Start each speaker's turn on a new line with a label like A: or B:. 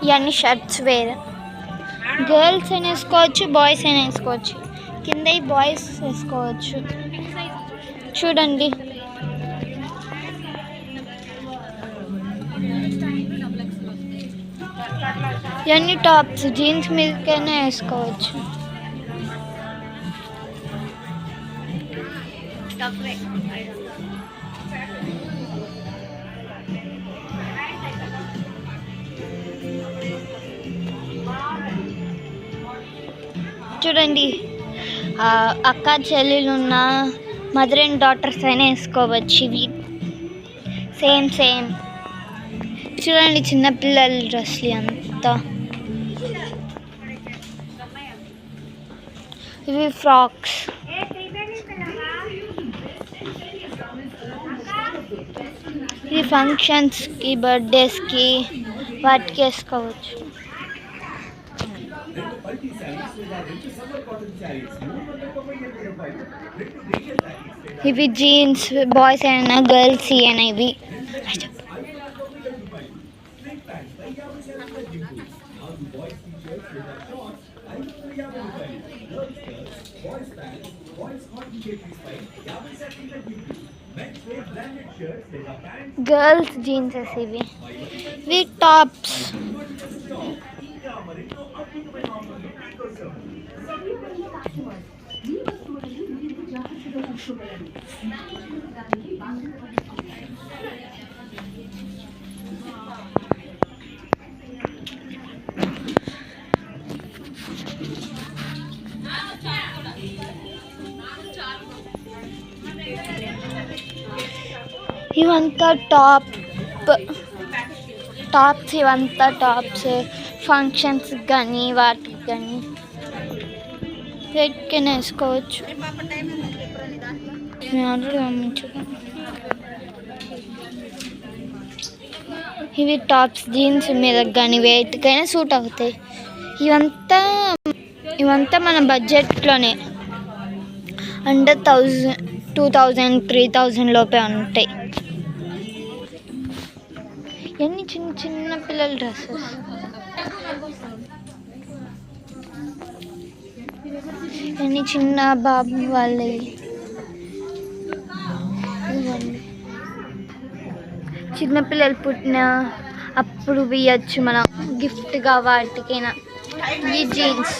A: ఇవన్నీ షర్ట్స్ వేరే, గర్ల్స్ అయినా వేసుకోవచ్చు, బాయ్స్ అయినా వేసుకోవచ్చు. కింద బాయ్స్ వేసుకోవచ్చు. చూడండి, ఇవన్నీ టాప్స్ జీన్స్ మీదకైనా వేసుకోవచ్చు. చూడండి, అక్క చెల్లెలు ఉన్న మదర్ అండ్ డాటర్స్ అయినా వేసుకోవచ్చు. ఇవి సేమ్ సేమ్. చూడండి, చిన్నపిల్లల డ్రెస్లు అంతా. ఇవి ఫ్రాక్స్. ఇవి ఫంక్షన్స్కి, బర్త్డేస్కి వాటికి వేసుకోవచ్చు. ఇవి జీన్స్, బాయ్స్ అయినా గర్ల్స్ అయినా. ఇవి గర్ల్స్ జీన్సెస్. ఇవి టాప్స్. ఇవంతా టాప్స్. ఇవంతా టాప్స్ ఫంక్షన్స్ కానీ వాటికి కానీ వేటికైనా వేసుకోవచ్చు. ఇవి టాప్స్ జీన్స్ మీద కానీ వేటికైనా సూట్ అవుతాయి. ఇవంతా మన బడ్జెట్లోనే, అండర్ 1000, 2000, 3000 లోపే ఉంటాయి. ఇవన్నీ చిన్న చిన్న పిల్లల డ్రెస్సెస్. ఇవన్నీ చిన్న బాబు వాళ్ళవి. చిన్నపిల్లలు పుట్టిన అప్పుడు వేయచ్చు మనం గిఫ్ట్గా వాటికైనా. ఈ జీన్స్.